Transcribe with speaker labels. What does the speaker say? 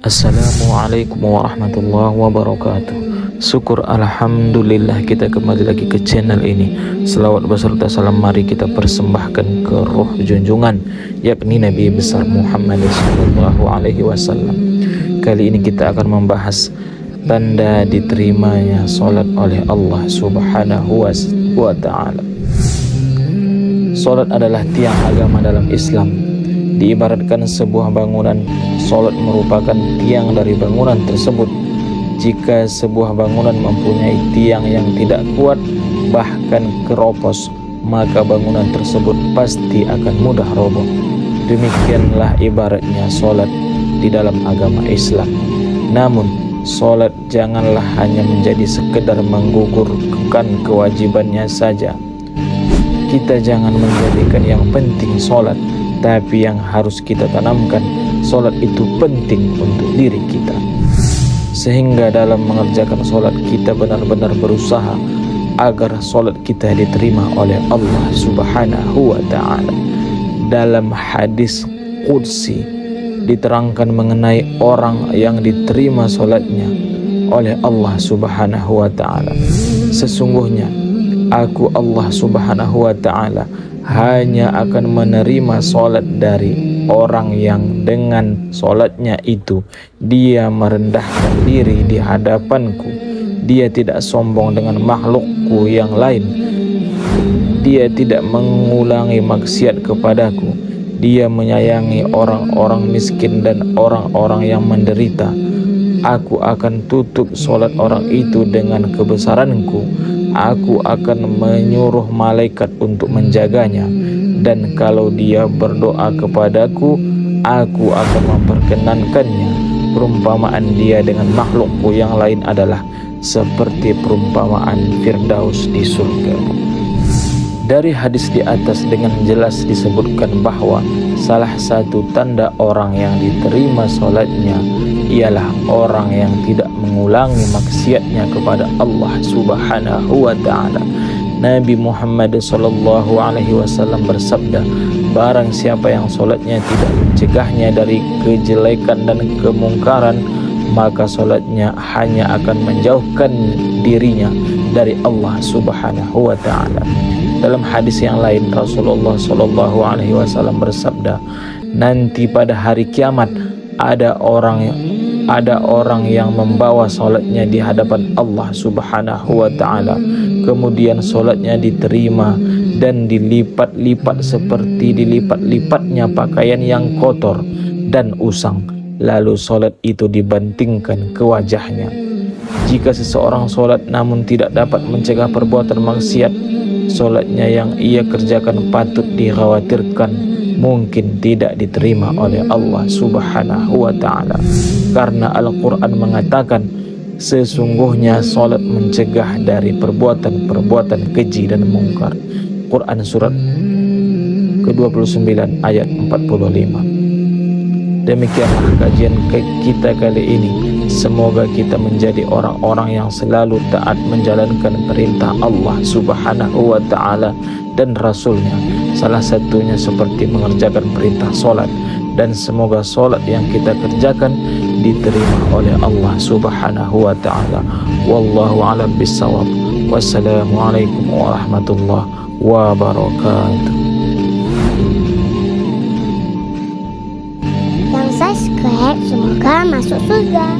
Speaker 1: Assalamualaikum warahmatullahi wabarakatuh. Syukur alhamdulillah kita kembali lagi ke channel ini. Selawat beserta salam mari kita persembahkan ke ruh junjungan, yakni Nabi besar Muhammad SAW. Kali ini kita akan membahas tanda diterimanya solat oleh Allah Subhanahu wa Ta'ala. Solat adalah tiang agama dalam Islam. Diibaratkan sebuah bangunan, solat merupakan tiang dari bangunan tersebut. Jika sebuah bangunan mempunyai tiang yang tidak kuat, bahkan keropos, maka bangunan tersebut pasti akan mudah roboh. Demikianlah ibaratnya solat di dalam agama Islam. Namun, solat janganlah hanya menjadi sekedar menggugurkan kewajibannya saja. Kita jangan menjadikan yang penting solat, tapi yang harus kita tanamkan, solat itu penting untuk diri kita. Sehingga dalam mengerjakan solat kita benar-benar berusaha agar solat kita diterima oleh Allah Subhanahu wa Ta'ala. Dalam hadis Qudsi diterangkan mengenai orang yang diterima solatnya oleh Allah Subhanahu wa Ta'ala. Sesungguhnya aku Allah Subhanahu wa Ta'ala hanya akan menerima solat dari orang yang dengan solatnya itu dia merendahkan diri di hadapanku. Dia tidak sombong dengan makhlukku yang lain. Dia tidak mengulangi maksiat kepadaku. Dia menyayangi orang-orang miskin dan orang-orang yang menderita. Aku akan tutup solat orang itu dengan kebesaranku. Aku akan menyuruh malaikat untuk menjaganya, dan kalau dia berdoa kepadaku, aku akan memperkenankannya. Perumpamaan dia dengan makhlukku yang lain adalah seperti perumpamaan Firdaus di surga. Dari hadis di atas dengan jelas disebutkan bahwa salah satu tanda orang yang diterima solatnya ialah orang yang tidak mengulangi maksiatnya kepada Allah Subhanahu wa Ta'ala. Nabi Muhammad SAW bersabda, barang siapa yang solatnya tidak mencegahnya dari kejelekan dan kemungkaran, maka solatnya hanya akan menjauhkan dirinya dari Allah Subhanahu wa Ta'ala. Dalam hadis yang lain, Rasulullah SAW bersabda, nanti pada hari kiamat ada orang yang membawa solatnya di hadapan Allah Subhanahu wa Ta'ala. Kemudian solatnya diterima dan dilipat-lipat seperti dilipat-lipatnya pakaian yang kotor dan usang. Lalu solat itu dibantingkan ke wajahnya. Jika seseorang solat namun tidak dapat mencegah perbuatan maksiat, solatnya yang ia kerjakan patut dikhawatirkan mungkin tidak diterima oleh Allah Subhanahu wa Ta'ala. Karena Al-Quran mengatakan sesungguhnya solat mencegah dari perbuatan-perbuatan keji dan mungkar. Quran surat ke-29 ayat 45. Demikianlah kajian kita kali ini. Semoga kita menjadi orang-orang yang selalu taat menjalankan perintah Allah Subhanahu wa Ta'ala dan Rasulnya. Salah satunya seperti mengerjakan perintah solat. Dan semoga solat yang kita kerjakan diterima oleh Allah Subhanahu wa Ta'ala. Wallahu a'lam bissawab. Wassalamualaikum warahmatullahi wabarakatuh.
Speaker 2: Yang subscribe semoga masuk surga.